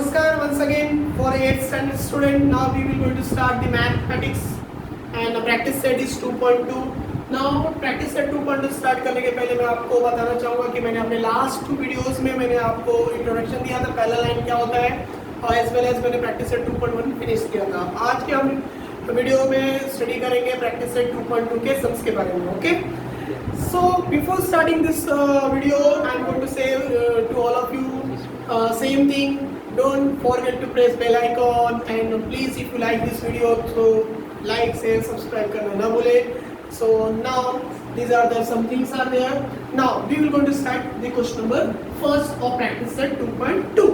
Namaskar once again for 8th standard student. Now we will going to start the mathematics and practice set is 2.2. Now practice set 2.2 start करने के पहले मैं आपको बताना चाहूँगा कि मैंने अपने लास्ट 2 वीडियोस में मैंने आपको इंट्रोडक्शन दिया था पहला लाइन क्या होता है और एज वेल एज मैंने प्रैक्टिस सेट 2.1 फिनिश किया था. आज के हम वीडियो में स्टडी करेंगे प्रैक्टिस सेट 2.2 के सम्स के बारे में. Okay, so before starting this video I am going to say to all of you same thing, don't forget to press bell icon and please if you like this video so like, share, subscribe करना ना भूले. So now these are the some things are there. Now we will going to start the question number first of practice set 2.2.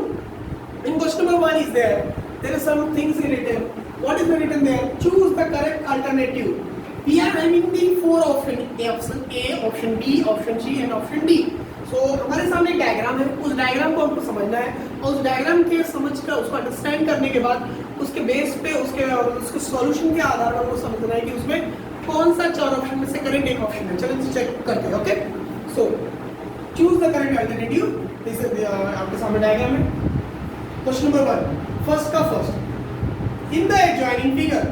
In question number 1 is there are some things written. What is written there? Choose the correct alternative. We are having the 4 options: option A, option B, option C and option D. So हमारे सामने एक diagram है, उस diagram को हमको समझना है और उस डायग्राम के समझ कर उसको अंडरस्टैंड करने के बाद उसके बेस पे उसके सॉल्यूशन के आधार पर हमको समझना है कि उसमें कौन सा 4 ऑप्शन में से करेक्ट एक ऑप्शन है. चलो चेक करते हैं. Okay, so choose the correct alternative. This is आपके सामने डायग्राम है. क्वेश्चन नंबर 1 फर्स्ट का first. In the adjoining figure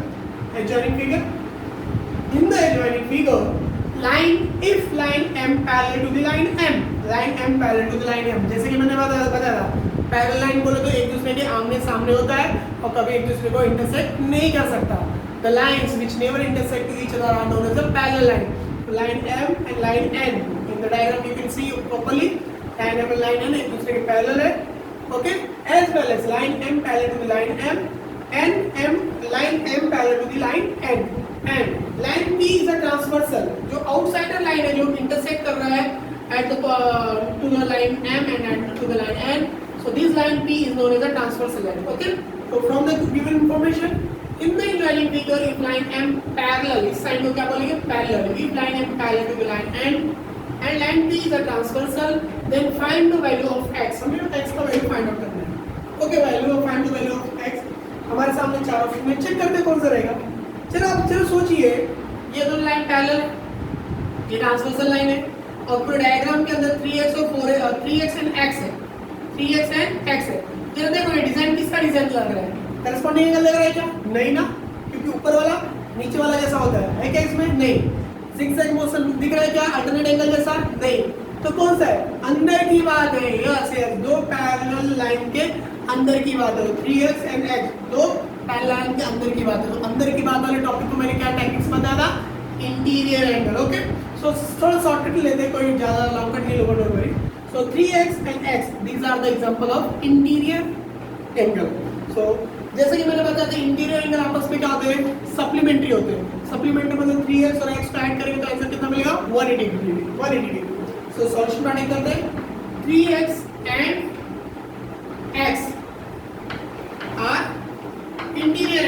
line if line m parallel to the line m parallel to the line m. जैसे कि मैंने बताया था parallel line बोले तो एक दूसरे के आमने सामने होता है और कभी एक दूसरे को इंटरसेक्ट नहीं कर सकता. The lines which never intersect each other are known as the parallel line. Line m and line n. In the diagram you can see properly line m and line n एक दूसरे के parallel है. Okay, as well as line m parallel to the line m and line m parallel to the line n. And line P is a transversal. जो outsider line है जो intersect कर रहा है at the to the line M and to the line N. So this line P is known as a transversal line. Okay. So from the given information, in the joining figure, if line M parallel, इस side को क्या बोलेंगे parallel. If line M parallel to the line N and line P is a transversal, then find the value of x. हमें x का value find out करना है. Okay, find the value of x. हमारे सामने 4 option में check करते कौन सा रहेगा. चलो सोचिए ये दोनों लाइन पैरेलल है, ये ट्रांसवर्सल लाइन है और पूरे डायग्राम के अंदर 3x और 4 है, 3x एंड x है, 3x एंड x है. तो देखो ये डिजाइन किसका डिजाइन लग रहा है? करेस्पॉन्डिंग एंगल लग रहा है क्या? नहीं ना, क्योंकि ऊपर वाला नीचे वाला जैसा होता है क्या इसमें? नहीं. जिगजैग मोशन दिख रहा है क्या? अल्टरनेट एंगल जैसा? नहीं. तो कौन सा है? अंदर की बात है. यस, दो पैरेलल लाइन के अंदर की बात है. 3x एंड x दो पैरेलल लाइन के अंदर की बात है. तो अंदर की बात वाले टॉपिक को मैंने क्या टेक्निक्स बताया था? Interior angle. ओके, सो थोड़ा शॉर्टकट लेते हैं, कोई ज्यादा लॉन्ग कट नहीं लोगों ने. So 3x and x these are the example of interior angle. So जैसे कि मैंने बताया था इंटीरियर एंगल आपस में क्या होते हैं? सप्लीमेंट्री होते हैं. सप्लीमेंट्री मतलब 3x और x को ऐड करेंगे तो आंसर कितना मिलेगा? 180 डिग्री. सो सॉल्यूशन प्लानिंग करते हैं. 3x and x are interior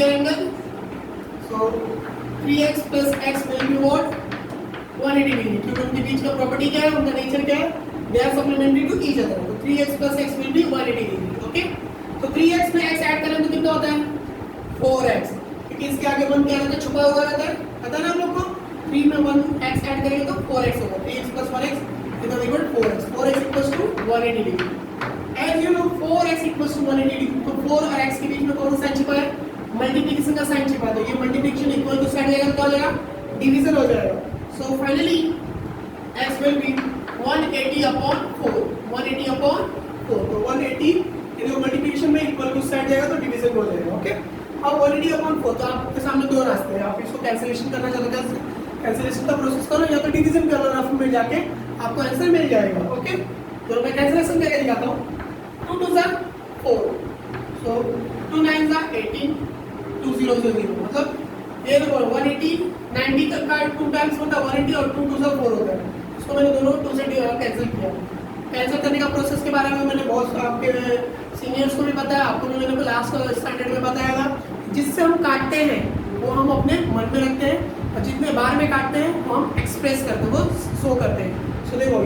angle. So 3x plus x will be what? 180 degree. क्योंकि उनके बीच का प्रॉपर्टी क्या है? उनका नेचर क्या है? They are supplementary to each other. तो 3x plus x will be 180 degree. Okay? तो 3x में x ऐड करें तो कितना होता है? 4x. क्योंकि इसके आगे 1 क्या रहता है? छुपा हुआ रहता है. पता है ना आप लोग को? 3 में 1x ऐड करेंगे तो 4x होगा. 3x plus 1x इतना equal 4x. 4x equals to 180 degree. As you know 4x equals to 180 degree. तो 4 और x के बीच में कौन सा साइन छिपा है? मल्टीप्लिकेशन का साइन छिपा है. तो ये मल्टीप्लिकेशन इक्वल टू साइन जाएगा तो क्या हो जाएगा? डिवीजन हो जाएगा. So finally x will be 180 upon 4. 180 upon 4. तो 180 इनको मल्टीप्लिकेशन में इक्वल टू साइन जाएगा तो डिवीजन हो जाएगा. ओके, अब 180 upon 4 तो आपके सामने दो रास्ते हैं. आप इसको कैंसिलेशन करना चाहते हैं, कैंसिलेशन का प्रोसेस करो या तो डिवीजन कर लो. रफ में जाके आपको आंसर मिल जाएगा. ओके, तो मैं कैंसिलेशन करके दिखाता हूँ. 2 2 are 4. So 2 9 are 18. 2 0 0 0 मतलब ये देखो 180 90 तक का 2 टाइम्स होता है 180 और 2 2 से 4 होता है. इसको मैंने दोनों 2 से कैंसिल किया. कैंसिल करने का प्रोसेस के बारे में मैंने बहुत आपके सीनियर्स को भी बताया, आपको भी मैंने लास्ट स्टैंडर्ड में बताया था. जिससे हम काटते हैं वो हम अपने मन में रखते हैं और जितने बार में काटते हैं वो हम एक्सप्रेस करते हैं, वो शो करते हैं. सो देखो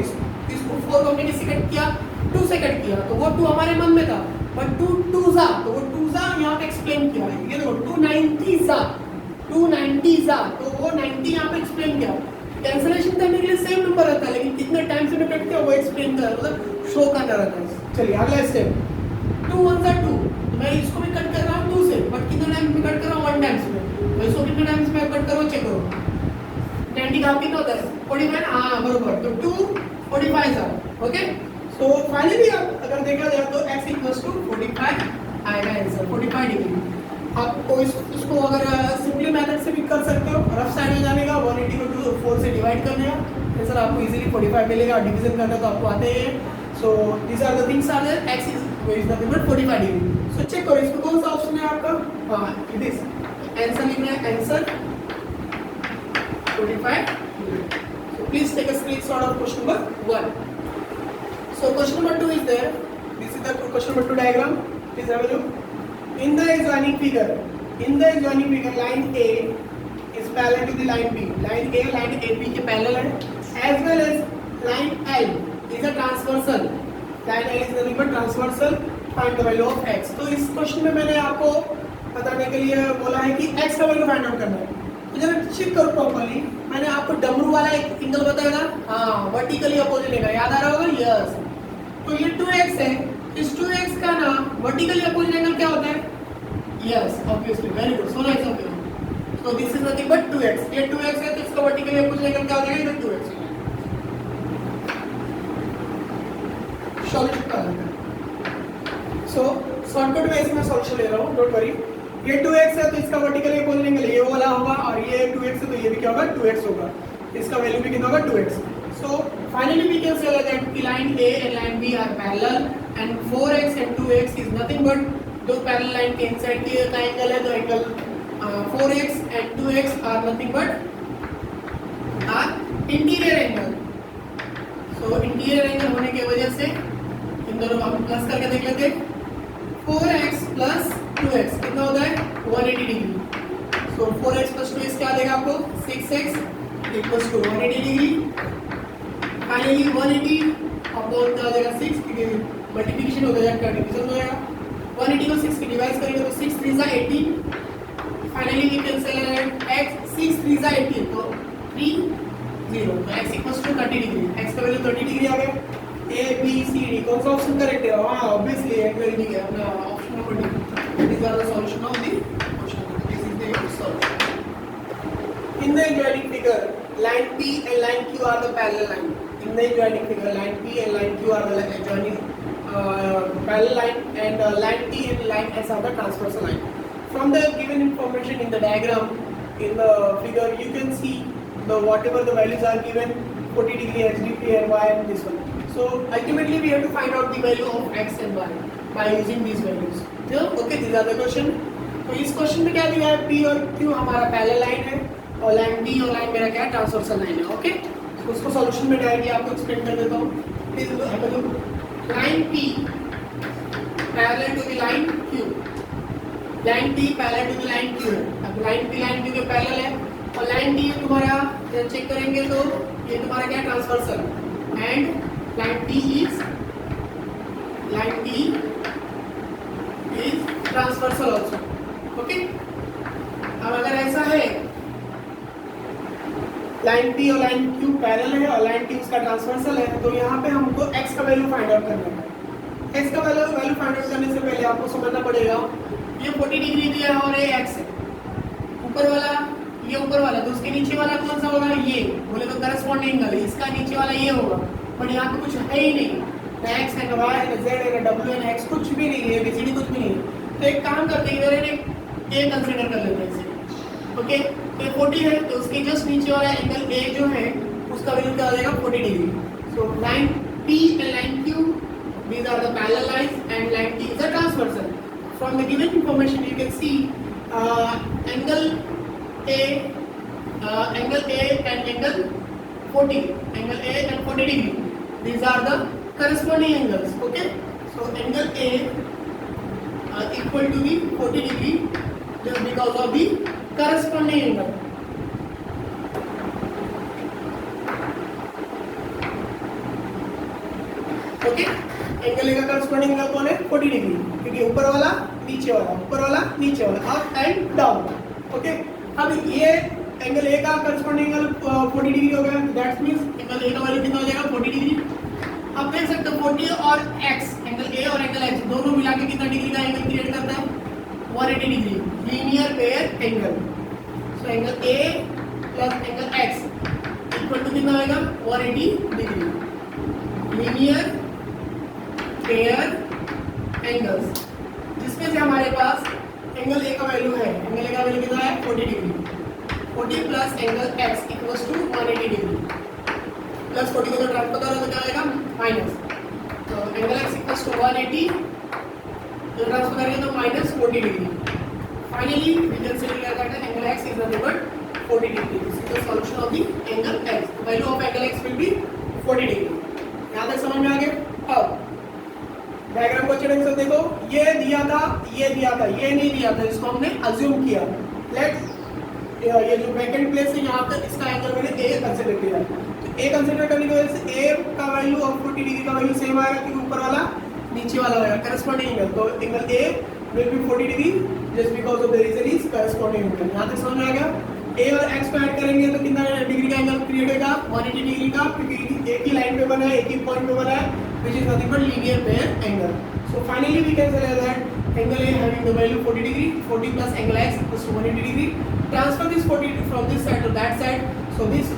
इसको 4 को हमने किसी कट किया 2 से कट किया तो वो 2 हमारे मन में था. बट 2 2 जा तो वो 2 जा यहाँ पे एक्सप्लेन किया. ये देखो 2 90 जा तो वो 90 यहाँ पे एक्सप्लेन किया. कैंसलेशन करने के लिए सेम नंबर रहता है, लेकिन कितने टाइम से कटते हैं वो एक्सप्लेन कर, मतलब शो करना रहता है। चलिए अगला स्टेप, 2 1 2, मैं इसको भी कट कर रहा हूँ 2 से, बट कितने टाइम में कट कर रहा हूँ 1 टाइम्स में। मैं इसको कितने टाइम्स में कट कर रहा हूँ चेक करो। 90 का कितना होता है 45, हाँ बरोबर, तो 2 45 था। ओके, सो फाइनली आप अगर देखा जाए तो x इक्वल्स टू 45 आएगा आंसर, 45 डिग्री। आपको इसको अगर सिंपली मेथड से भी कर सकते हो, रफ साइड में जाने का 180 को 4 से डिवाइड करने का आंसर आपको इजीली 45 मिलेगा। डिवीजन करना तो आपको आते ही है। So these are the things are there, x is nothing but 45 degree. So check करो इसमें कौन सा ऑप्शन है आपका, हाँ इट इज आंसर लिखना है, answer 45 degree. So please take a screenshot of question number 1. So question number 2 is there. This is the question number 2 diagram. Please have a look. In the adjoining figure, line A is parallel to the line B. Line A, line AB के parallel है, as well as line L is a transversal. Line L is nothing but transversal. Find the value of x. तो इस question में मैंने आपको बताने के लिए बोला है कि x का वैल्यू फाइंड आउट करना है। तो जब चेक करो प्रॉपर्ली, मैंने आपको डमरू वाला एक एंगल बताया था, हाँ वर्टिकली अपोजिट है, याद आ रहा होगा, यस। तो ये 2x है, इस 2x का ना वर्टिकली अपोजिट एंगल क्या होता है, yes obviously, very good, so nice of you. So this is nothing but 2x, ये 2x है तो इसका वर्टिकली अपोजिट एंगल क्या हो जाएगा, इधर 2x है। सॉल्यूशन कर लेते हैं। सो शॉर्टकट में इसमें सॉल्यूशन ले रहा हूँ, डोंट वरी। ये 2x है तो इसका वर्टिकली अपोजिट एंगल ये वाला होगा, और ये 2x है तो ये भी क्या होगा, 2x होगा। इसका वैल्यू भी कितना होगा, 2x। So finally we can say that the line A and line B are parallel, and 4x and 2x is nothing but दो पैरेलल लाइन के इनसाइड की एंगल है, तो angle 4x and 2x are nothing but are interior angle. So interior angle होने की वजह से इन दोनों को हम प्लस करके देख लेते हैं। 4x plus 2x कितना होता है, 180 डिग्री। सो 4x plus 2x क्या देगा आपको, 6x equals to 180 degree. Finally 180 upon क्या हो जाएगा, 6, क्योंकि मल्टीप्लिकेशन हो जाएगा, डिवीजन हो जाएगा। 180 को 6 की डिवाइड करेंगे तो 6 3 जा 18। Finally we can say x 6 3 जा 18, तो 3 0, तो x equals to 30 degree. x का वैल्यू 30 डिग्री आ गया। A B C D कौन सा ऑप्शन करेक्ट है, हां ऑब्वियसली एंगल डी है अपना option number D. This are the solution of the question, this is the solution. In the adjoining figure, line P and line Q are the parallel line. In the adjoining figure, line P and line Q are the adjoining parallel line, and line T and line S are the transversal line. From the given information in the diagram, in the figure, you can see the whatever the values are given, 40 degree HDP and Y and this one. So ultimately we have to find out the value of x and y by using these values. So okay, these are the question. तो इस question में क्या दिया है, P और Q हमारा parallel line है, और लाइन D और लाइन मेरा क्या है, ट्रांसवर्सल लाइन है। ओके, तो उसको सॉल्यूशन में डायरेक्टली आपको एक्सप्लेन कर देता हूँ। Please have a look. Line P parallel to the line Q, line P parallel to the line Q है। अब लाइन P लाइन Q के पैरेलल है, और लाइन D तुम्हारा चेक करेंगे तो ये तुम्हारा क्या है, transversal, and line D is transversal also. Okay? अब अगर ऐसा है, लाइन P और लाइन Q पैरेलल है और लाइन T उसका ट्रांसवर्सल है, तो यहाँ पे हमको x का वैल्यू फाइंड आउट करना है। x का वैल्यू फाइंड आउट करने से पहले आपको समझना पड़ेगा, ये 40 डिग्री दिया है और ये x है, ऊपर वाला ये ऊपर वाला, तो उसके नीचे वाला कौन सा होगा, ये बोले तो करस्पॉन्डिंग एंगल है, इसका नीचे वाला ये होगा। बट यहाँ पे कुछ है ही नहीं, ना x है, ना y है, ना z है, ना w है, ना x, कुछ भी नहीं है, ABCD कुछ भी नहीं है। तो एक काम करते हैं, इधर a कंसीडर कर लेते हैं इसे। ओके, तो 40 है तो उसके जस्ट नीचे वाला एंगल a जो है उसका वैल्यू क्या हो जाएगा, 40 degree. So line P and line Q, these are the parallel lines, and line T is a transversal. From the given information you can see angle A and angle 40, angle A and 40 degree. These are the corresponding angles. Okay, so angle A equal to the 40 degree just because of the corresponding angle. Okay, angle A का corresponding angle कौन है, 40 degree, क्योंकि ऊपर वाला नीचे वाला, ऊपर वाला नीचे वाला, अप एंड डाउन। ओके, अब ये एंगल ए का करस्पॉन्डिंग एंगल 40 डिग्री हो गया, दैट्स मींस एंगल ए का वैल्यू कितना हो जाएगा 40 डिग्री। अब देख सकते हो 40 और x, एंगल ए और एंगल x दोनों मिला के कितना डिग्री का एंगल क्रिएट करता है 180 degree, linear pair angle. So angle A plus angle x equal to कितना आएगा 180 डिग्री, लीनियर पेयर एंगल्स, जिसमें से हमारे पास एंगल ए का वैल्यू है, एंगल ए का वैल्यू कितना है 40 degree, 40 plus angle x equals to 180 degree, plus 40 को ट्रांसफर करो तो क्या आएगा माइनस, तो एंगल x इक्वल्स टू 180 तो ट्रांसफर करेंगे तो minus 40 degree. Finally we can say that angle x is nothing but 40 degree. This is the solution of the angle x, the value of angle x will be 40 degree. यहां तक समझ में आ गया। अब डायग्राम को चढ़ेंगे तो देखो ये दिया था, ये दिया था, ये नहीं दिया था, इसको हमने अज्यूम किया। लेट्स ये जो वैकेंट प्लेस है यहाँ पर इसका एंगल मैंने a कंसीडर किया, ए कंसीडर करने की वजह से ए का वैल्यू और 40 डिग्री का वैल्यू सेम आएगा क्योंकि ऊपर वाला नीचे वाला होगा करस्पॉन्डिंग एंगल, तो angle A will be 40 degree just because of the reason is corresponding angle. यहां तक समझ में आ गया। ए और एक्स को ऐड करेंगे तो कितना डिग्री का एंगल क्रिएट होगा 180 डिग्री का, क्योंकि एक ही लाइन पे बना है, एक ही पॉइंट पे बना है, which is nothing but linear pair angle. So finally we can say that angle A having the value 40 degree, 40 plus angle x equals to 180 degree. Transfer this 40 from this side to that side. So this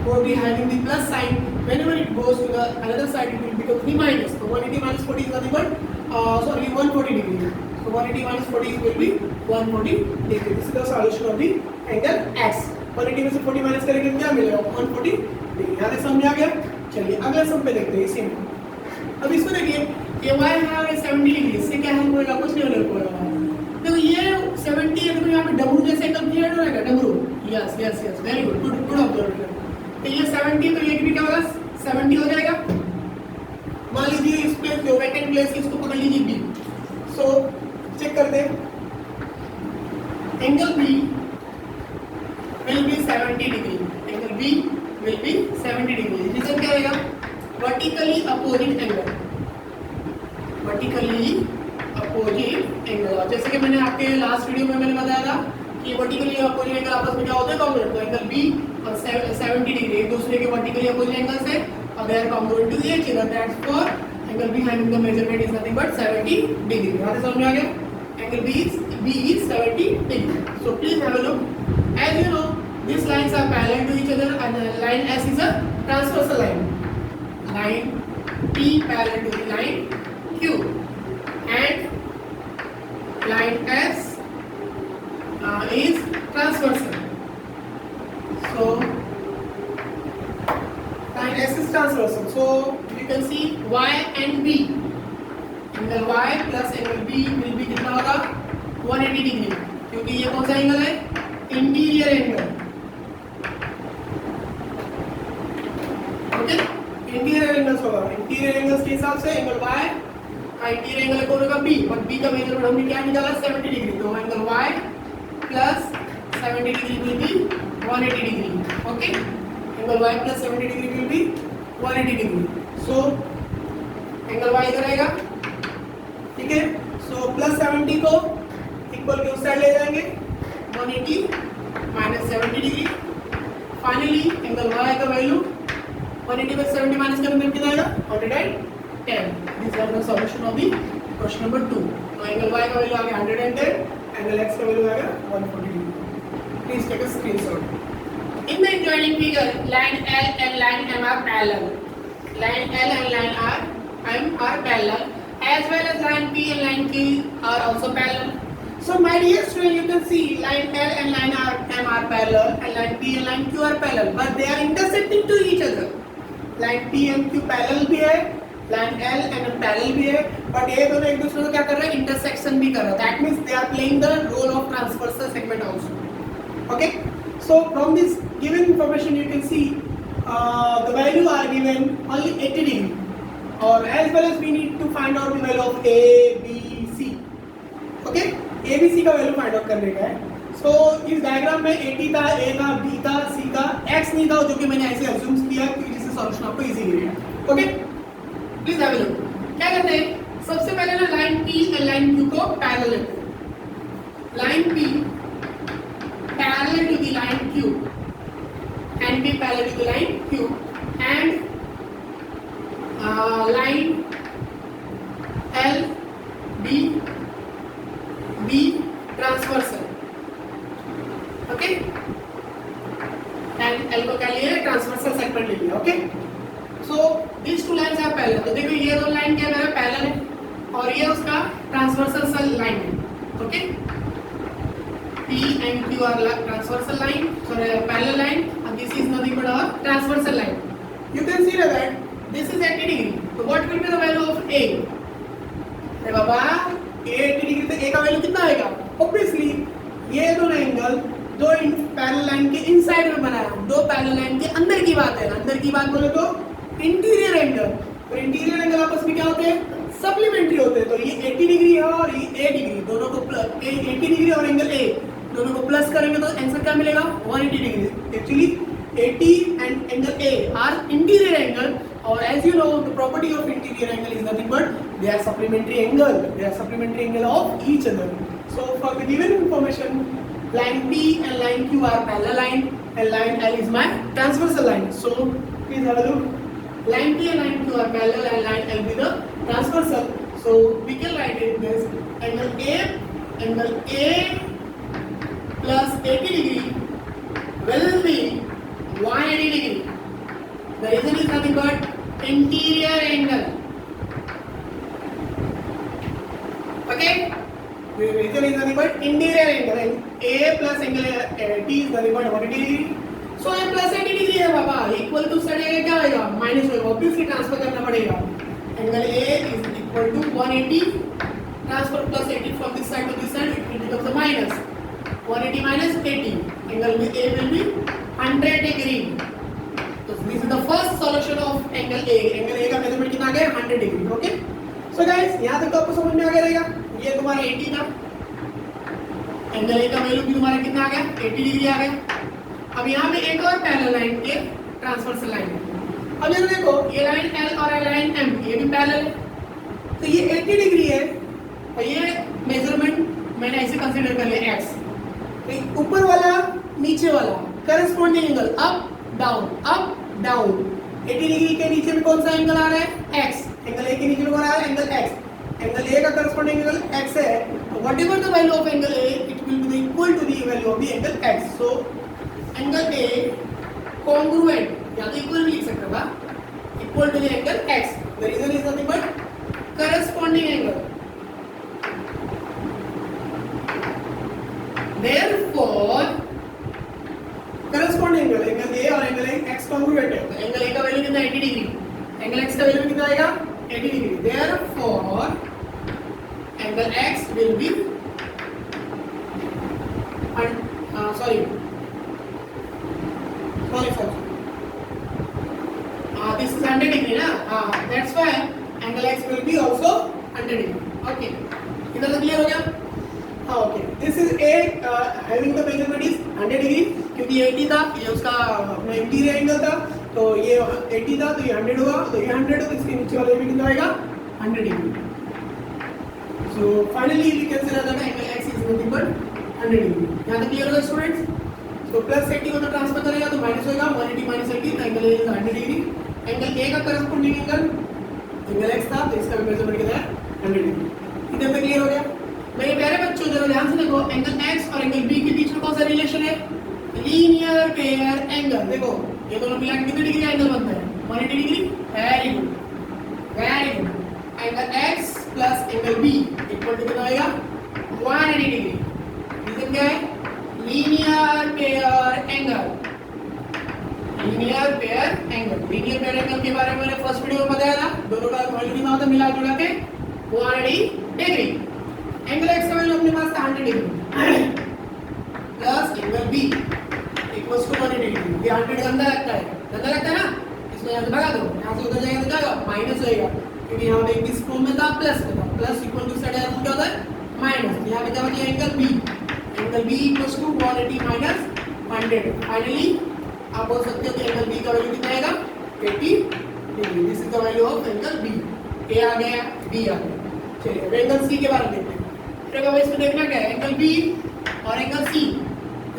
40 having the plus sign, whenever it goes to the another side, it will become the minus. So 180 minus 40 is nothing but 140 degree. So 180 minus 40 will be 140 degree. This is the solution of the angle x. 180 में से 40 minus करेंगे क्या मिलेगा 140 degree. यहाँ तक समझ आ गया। चलिए अगले सम पे देखते हैं इसी में। अब इसको देखिए ये y है 70 डिग्री, इससे क्या हेल्प होगा, कुछ नहीं हेल्प होगा। देखो ये 70 है तो यहाँ पे डब्ल्यू जैसे एंगल क्रिएट हो जाएगा, W, yes yes yes, very good, good good observation. तो ये 70 तो ये भी क्या होगा 70 हो जाएगा। मान लीजिए इस पे जो वैकेंट प्लेस है इसको पकड़ लीजिए बी। सो चेक करते हैं angle B will be 70 degree, angle B will be 70 degree. Reason क्या रहेगा vertically opposite angle, vertically opposite angle. जैसे कि मैंने आपके लास्ट वीडियो में मैंने बताया था कि वर्टिकली अपोजिट एंगल आपस में क्या होते हैं कॉन्ग्रुएंट, तो एंगल बी और 70 डिग्री एक दूसरे के वर्टिकली अपोजिट एंगल्स है और they are congruent to each other, that's for angle B having the measurement is nothing but 70 degree. यहां से समझ में आ गया angle B is 70 degree. So please have a look, as you know these lines are parallel to each other and line S is a transversal line, line P parallel to the line Q and line S is transversal. So line S is transversal, so you can see Y and B, angle Y plus angle B will be कितना होगा 180 degree, क्योंकि ये कौन सा angle है interior angle, okay. Interior angles होगा, interior angles के हिसाब से एंगल Y का इंटीरियर एंगल कौन होगा B, बट B का मेजरमेंट हमने क्या निकाला 70 डिग्री, तो angle Y plus 70 degree will be 180 degree, okay. Angle Y plus 70 degree will be 180 degree. So angle Y इधर आएगा, ठीक है। सो प्लस 70 को इक्वल के उस साइड ले जाएंगे 180 minus 70 degree. Finally angle Y का वैल्यू 180 में 70 माइनस करने में कितना आएगा 110। This is the solution of the question number 2। तो एंगल Y का वैल्यू आ गया 110, एंगल X का वैल्यू आ गया 140 degree. Please take a screenshot. In the joining figure, line L and line M are parallel. Line L and line M are parallel, as well as line P and line Q are also parallel. So my dear student, you can see line L and line M are parallel, and line P and line Q are parallel, but they are intersecting to each other. Line P and Q parallel भी है, line L and M parallel भी है, but ये दोनों एक दूसरे को क्या कर रहे हैं intersection भी कर रहे हैं. That means they are playing the role of transversal segment also. Okay. So from this given information you can see the value are given only 80 degree, or as well as we need to find out the value of A, B, C. Okay, A, B, C का value find out करने का है. So इस diagram में 80 था, A था, B था, C था, X नहीं था, जो कि मैंने ऐसे assume किया क्योंकि जिससे सॉल्यूशन आपको इजी मिलेगा. Okay, please have a look. क्या करते हैं, सबसे पहले ना लाइन P और लाइन Q को पैरेलल लेते हैं. Line P parallel to the line Q and be parallel to the line Q and line L B transversal. Okay, and L को क्या लिया ट्रांसवर्सल सेगमेंट ले लिया. Okay, so these two lines are parallel. तो देखो ये दो line क्या मेरा पैरेलल है और ये उसका ट्रांसवर्सल लाइन है. Okay, P and Q are transversal line, sorry parallel line, and this is nothing but our transversal line. You can see that this is 80 degree. So what will be the value of A? अरे बाबा, A 80 degree तो A का value कितना आएगा? Obviously ये दोनों angle दो parallel line के inside में बना है, दो पैरेलल लाइन के अंदर की बात है. अंदर की बात बोले तो इंटीरियर एंगल, और इंटीरियर एंगल आपस में क्या होते हैं? सप्लीमेंट्री होते हैं. तो ये 80 डिग्री है और ये A डिग्री, दोनों को 80 डिग्री और एंगल A दोनों को प्लस करेंगे तो आंसर क्या मिलेगा? 180 degree. Actually 80 and angle A are interior angle, or as you know the property of interior angle is nothing but they are supplementary angle. They are supplementary angle of each other. So for the given information, line P and line Q are parallel line and line L is my transversal line. So please have a look. Line P and line Q are parallel and line L be the transversal. So we can write it this angle A plus 80 degree will be 180 degree. The reason is nothing but interior angle. Okay, the reason is nothing but interior angle, and A plus angle T is nothing but 180 degree. So A plus 80 degree है बाबा, equal to side आएगा क्या आएगा? Minus होगा, obviously transfer करना पड़ेगा. Angle A is equal to 180, transfer plus 80 from this side to this side, it will become the minus 180 minus 80. Angle A will be 100 degree. So this is the first solution of angle A. Angle A का measurement कितना आ गया? 100 degree. Okay, so guys यहाँ तक तो आपको समझ में आ गया रहेगा. ये तुम्हारा 80 था, एंगल A का वैल्यू भी तुम्हारा कितना आ गया? 80 डिग्री आ गया. अब यहाँ पे एक और पैरेलल लाइन के ट्रांसवर्सल लाइन है. अब ये देखो, ये लाइन L और लाइन M ये भी पैरेलल है, तो ये 80 डिग्री है और ये मेजरमेंट मैंने ऐसे कंसीडर कर लिया x. ऊपर वाला नीचे वाला corresponding angle up down 80 degree के नीचे में कौन सा एंगल आ रहा है? x. एंगल A के नीचे में कौन आ रहा है? Angle x. एंगल A का करस्पॉन्डिंग एंगल x है. Whatever the value of angle A, it will be equal to the value of the angle x. So angle A congruent, या तो इक्वल भी लिख सकते हो, equal to the angle x. The reason is nothing but corresponding angle. Therefore, corresponding angle A और angle x congruent है. तो angle A का वैल्यू कितना? 80 डिग्री. angle x का वैल्यू कितना आएगा? 80 degree. Therefore, angle x will be sorry. This is 100 degree ना? That's why angle x will be also 100 degree. Okay. इधर तक क्लियर हो गया? Okay, this is A having the measurement is 100 degree, क्योंकि 80 था, ये उसका अपना इंटीरियर एंगल था, तो ये 80 था तो ये 100 होगा, तो ये 100 तो इसके नीचे वाले भी कितना आएगा? 100 degree. So finally we can say that angle x is nothing but 100 degree. यहाँ तक क्लियर होगा स्टूडेंट्स? तो प्लस 80 को तो ट्रांसफर करेगा तो माइनस होगा, 180 minus 80 तो angle A is 100 degree. Angle A का करस्पॉन्डिंग एंगल x था, तो इसका मेजरमेंट कितना है? 100 डिग्री. इधर तक क्लियर हो गया? मेरे प्यारे बच्चों जरा ध्यान से देखो, एंगल x और एंगल B के बीच में कौन सा रिलेशन है? Linear pair angle. देखो ये दोनों मिला के कितने डिग्री का एंगल बनता है? 180 degree. Very good, very good. Angle x plus angle B equal to कितना आएगा? 180 डिग्री. रीजन क्या है? Linear pair angle. Linear pair angle. Linear pair angle के बारे में मैंने फर्स्ट वीडियो में बताया था. दोनों का वैल्यू कितना होता है मिला जुला के? 180 डिग्री. एंगल x का वैल्यू अपने पास था 100 degree plus angle B equals to 180 degree. ये 100 गंदा लगता है ना, इसको यहाँ से भगा दो, यहाँ से उधर जाएगा तो क्या माइनस होएगा, क्योंकि यहाँ पे किस फॉर्म में था? प्लस में था. प्लस इक्वल टू साइड क्या होता है? माइनस. यहाँ पे क्या बचा? Angle B equals to 180 minus 100. Finally आप बोल सकते हो कि एंगल B का वैल्यू कितना आएगा? 80 degree. This is the value of angle B. A आ गया, B आ गया. चलिए एंगल C के बारे में देखते हैं. फिर अब इसमें देखना क्या है? एंगल B और एंगल C.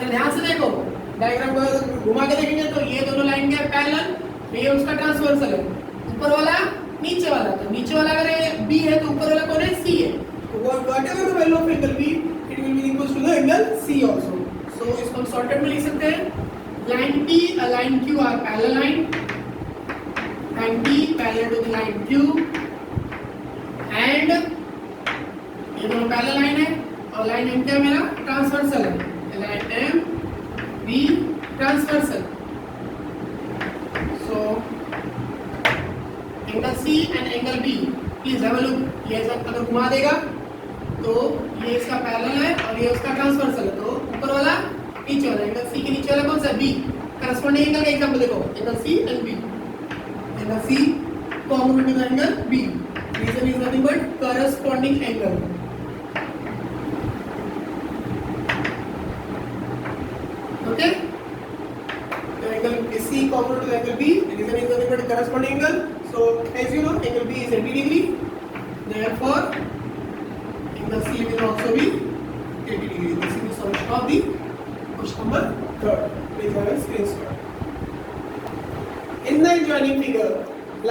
ध्यान से देखो, डायग्राम को घुमा के देखेंगे तो ये दोनों लाइन के पैरेलल, ये उसका ट्रांसवर्सल है। ऊपर वाला नीचे वाला, तो नीचे वाला अगर बी है तो ऊपर वाला कौन है, सी है। whatever the value of angle b, it will be equal to the angle c also. So इसको हम शॉर्टकट में लिख सकते हैं, लाइन p और line q are parallel line, line p parallel to the line q, and ये दोनों parallel line है, और लाइन m क्या मेरा ट्रांसवर्सल है, line m b transversal. So angle c and angle b, please have a look. ये सब अगर घुमा देगा तो ये इसका पैरेलल है और ये उसका ट्रांसवर्सल है, तो ऊपर वाला नीचे वाला, एंगल c के नीचे वाला कौन सा, b। करस्पॉन्डिंग एंगल का एग्जांपल देखो, angle c and b, angle c congruent to the angle b, reason is nothing but corresponding angle. Okay, तो angle c congruent to the angle b, reason is nothing but corresponding angle. So as you know, angle b is 80 degree, therefore angle c will also be 80 degree. This is the solution of the question number 3. Please have a screenshot. In the adjoining figure,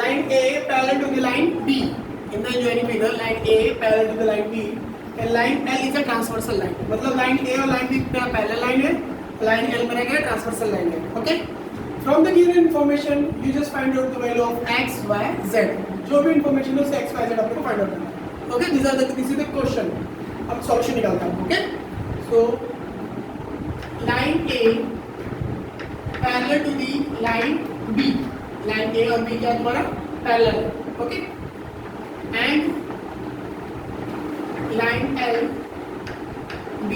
line A parallel to the line B. In the adjoining figure, line A parallel to the line B, and line L is a transversal line. मतलब line A और line B का parallel line है, line L मेरा क्या transversal line है, okay? From the given information, you just find out the value of x, y, z. जो भी information है उसे x, y, z आपको find out करना है। Okay, this is the question. अब solution निकालते हैं। Okay, so line A parallel to the line B. Line A और B क्या तुम्हारा parallel है। Okay, and line L B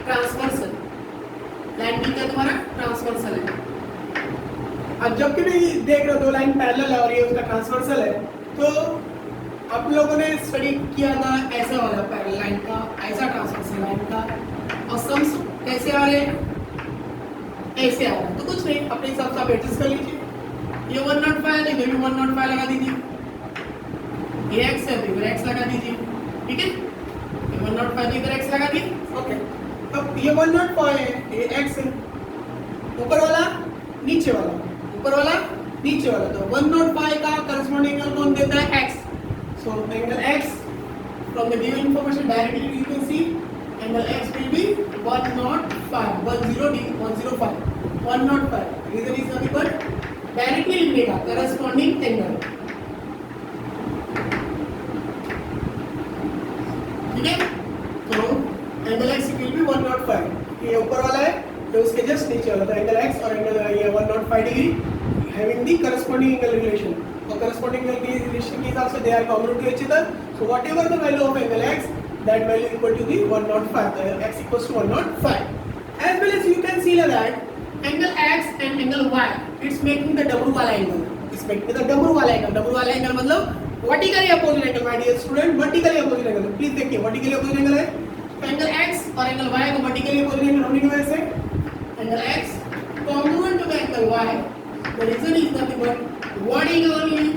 transversal. Line B क्या तुम्हारा transversal है। अब जब भी देख रहे हो दो लाइन पैरेलल है और ये उसका ट्रांसवर्सल है, तो आप लोगों ने स्टडी किया था ऐसा वाला पैरेलल लाइन का, ऐसा ट्रांसवर्सल लाइन का, और सम्स कैसे आ रहे हैं, ऐसे आ रहा है। तो कुछ नहीं, अपने हिसाब से आप एडजस्ट कर लीजिए। ये 105 है, ये भी 105 लगा दीजिए, ये x है तो इधर x लगा दीजिए, ठीक है। ये 105 इधर x लगा दिए, ओके। अब ये 105 है, ये x है, ऊपर वाला नीचे वाला, ऊपर वाला नीचे वाला, तो 105 का करस्पॉन्डिंग एंगल कौन देता है, x। So angle x from the given information directly you can see angle x will be 105, 105। Reason is nothing but directly लिखने का करस्पॉन्डिंग एंगल, ठीक है। तो एंगल x विल बी 105, ये ऊपर वाला है तो उसके जस्ट नीचे वाला, तो एंगल x और एंगल ये 105 degree having the corresponding angle relation, और corresponding angle relation के हिसाब से they are congruent to each other. So whatever the value of angle x, that value equal to the 105, x equals to 105. As well as you can see that angle x and angle y, it's making the double वाला angle, it's making the double वाला angle। double वाला angle मतलब vertically opposite angle, my dear student, vertically opposite angle। Please देखिए vertically opposite angle है, तो angle x और angle y को vertically opposite angle होने की वजह से angle x congruent to the angle y, the reason is nothing but vertically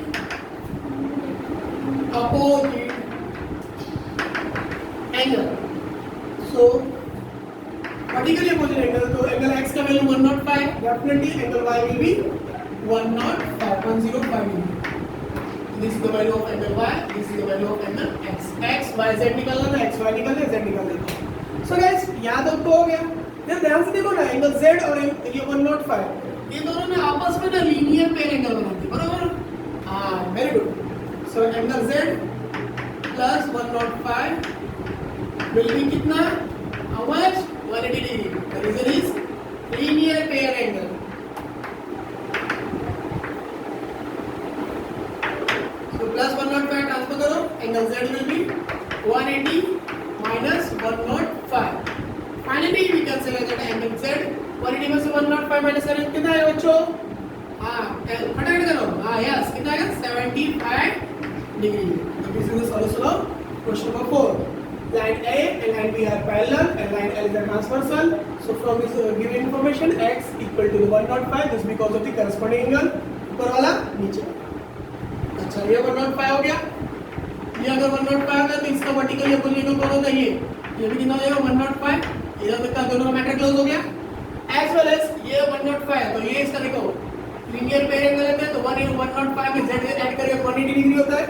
opposite angle। So vertically opposite angle, तो angle x का value 105, definitely angle y will be 105 degree। This is the value of angle y, this is the value of angle x। x y z निकालना था, x y निकाल दे, z निकाल दे। So guys, याद आपको हो गया। फिर ध्यान से देखो ना, एंगल z और ये 105, ये दोनों ने आपस में ना लीनियर पेयर एंगल बनाते, बराबर। हाँ, very good. So angle z plus 105 will be कितना, how much, 180 degree। The reason is linear pair angle। So plus 105 transfer करो, angle z will be 180 minus 105। Finally, we can select that angle z 180 में से 105 minus करें कितना है बच्चों? हाँ, फटाफट करो। हाँ, यस, कितना है? 75 degree। So this is the solution of question number 4. Line A and line B are parallel, and line L is a transversal. So from this given information, x equal to 105, this because of the corresponding angle, ऊपर वाला नीचे। अच्छा, ये 105 हो गया। ये अगर 105 होगा तो इसका वर्टिकल अपोजिट एंगल कौन होगा, ये भी कितना हो जाएगा 105। इधर तक का दोनों का मैटर क्लोज हो गया। वेल एज ये 105, तो ये इसका देखो लीनियर पेयर एंगल है, तो 105 में z ऐड करके 180 डिग्री होता है,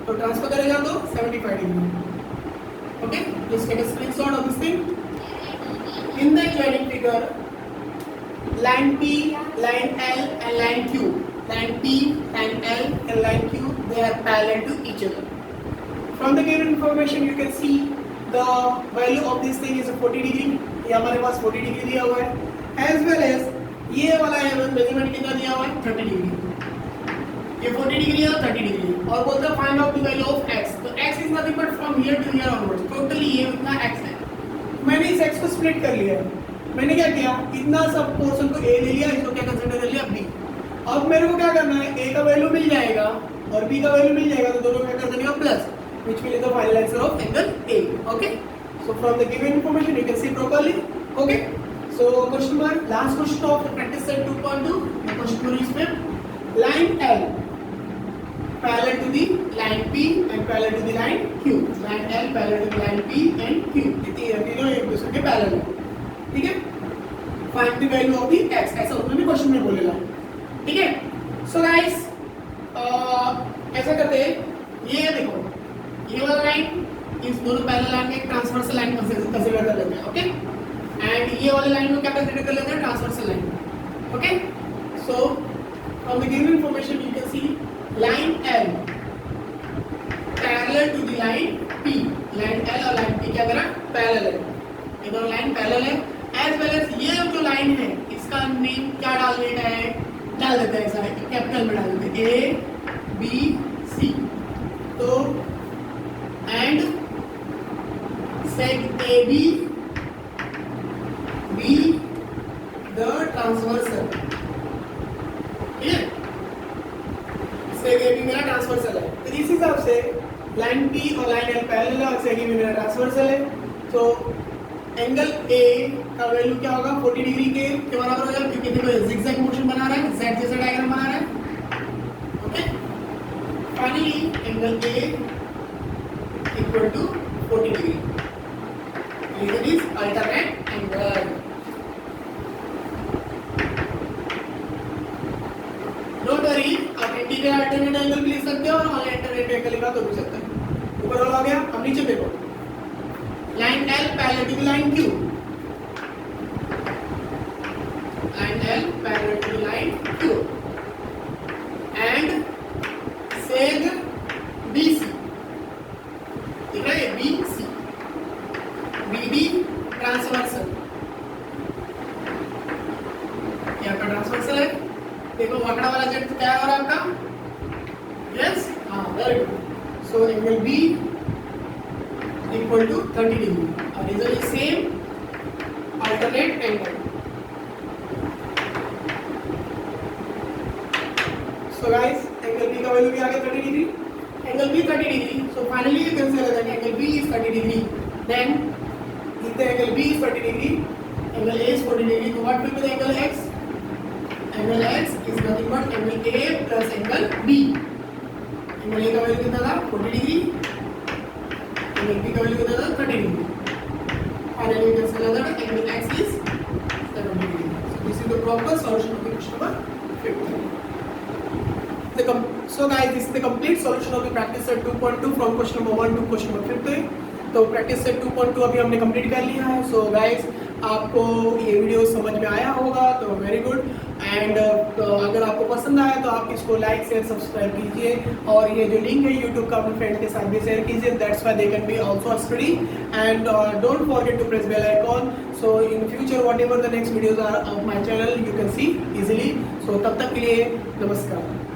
तो ट्रांसफर करेगा तो 75 degree. Okay, just take a screenshot of this thing. In the joining figure, line P, line L and line Q, line P, line L and line Q, they are parallel to each other. From the given information you can see the value of this thing is 40 degree, ये हमारे पास 40 degree दिया हुआ है, as well as ये वाला measurement कितना दिया हुआ है 30 डिग्री, ये 40 डिग्री है 30 डिग्री, और बोलते हैं find out the value of x, तो x is nothing but from here to here onwards, totally ये इतना x है। मैंने इस x को स्प्लिट कर लिया है, मैंने क्या किया, इतना सब पोर्शन को a ले लिया, इसको क्या कंसीडर कर लिया b। अब मेरे को क्या करना है, a का वैल्यू मिल जाएगा और b का वैल्यू मिल जाएगा, तो दोनों क्या कर देंगे plus, which will be the final answer of angle A. Okay, so from the given information you can see properly. Okay, so question number, last question of the practice set 2.2, the question number is with line L parallel to the line P and parallel to the line Q, line L parallel to the line P and Q, तीनों एक दूसरे के parallel है, ठीक है। find the value of the x, ऐसा उसमें भी क्वेश्चन में बोलेगा, ठीक है। so guys ऐसा करते हैं, ये देखो ये वाला लाइन, इस दोनों पैरेलल लाइन में एक ट्रांसवर्सल लाइन कंसीडर कर लेते हैं, ओके, एंड ये वाले लाइन को क्या कंसीडर कर लेते हैं, transversal line, okay. So from the given information you can see line L parallel to the line P, line L और लाइन P क्या करा, पैरेलल है, ये दोनों लाइन पैरेलल है, एज वेल एज ये जो लाइन है इसका नेम क्या डाल देता है, डाल देते हैं ऐसा कैपिटल में डाल देते हैं A B C, तो and seg AB be the transversal, ठीक है, seg AB मेरा ट्रांसवर्सल है, तो इस हिसाब से लाइन P और लाइन L पैरेलल है और seg AB मेरा ट्रांसवर्सल है, तो एंगल A का वैल्यू क्या होगा, 40 डिग्री के बराबर हो जाएगा, क्योंकि देखो जिगजैग मोशन बना रहा है, Z जैसा डायग्राम बना रहा है, okay. Finally angle A equal to 40 degree. Reason is alternate angle. Don't worry, आप इंटीग्रल alternate angle भी लिख सकते हो और alternate angle लिखा तो भी सकते हैं। ऊपर वाला आ गया, अब नीचे देखो। Line L parallel to the line Q. Line L parallel to the line Q. And seg BC. ठीक है, B C, B D transversal, ये आपका ट्रांसवर्सल है, देखो वक्र वाला जेट तो क्या हो रहा है आपका, यस, हाँ, very good. So angle B equal to 30 degree, और result is same alternate angle. So guys angle B का वैल्यू भी आ गया 30 degree, angle B 30 degree, so finally you can say that angle B is 30 degree, then if the angle B is 30 degree, angle A is 40 degree, so what will be the angle X? Angle X is nothing but angle A plus angle B, angle A का value कितना था 40 degree, angle B का value कितना था 30 degree, finally you can say that angle X is 70 degree, so this is the proper solution of the question number 15. So guys, this is the complete solution of the practice set 2.2 from question number 1 to question number 15. तो practice set 2.2 अभी हमने complete कर लिया है। So guys, आपको ये video समझ में आया होगा तो वेरी गुड, एंड अगर आपको पसंद आया तो आप इसको लाइक शेयर सब्सक्राइब कीजिए, और ये जो लिंक है यूट्यूब का अपने फ्रेंड के साथ भी शेयर कीजिए, that's why they can be also study, and don't forget to press bell icon, so in future whatever the next videos are of my channel you can see easily. So तब तक के लिए नमस्कार।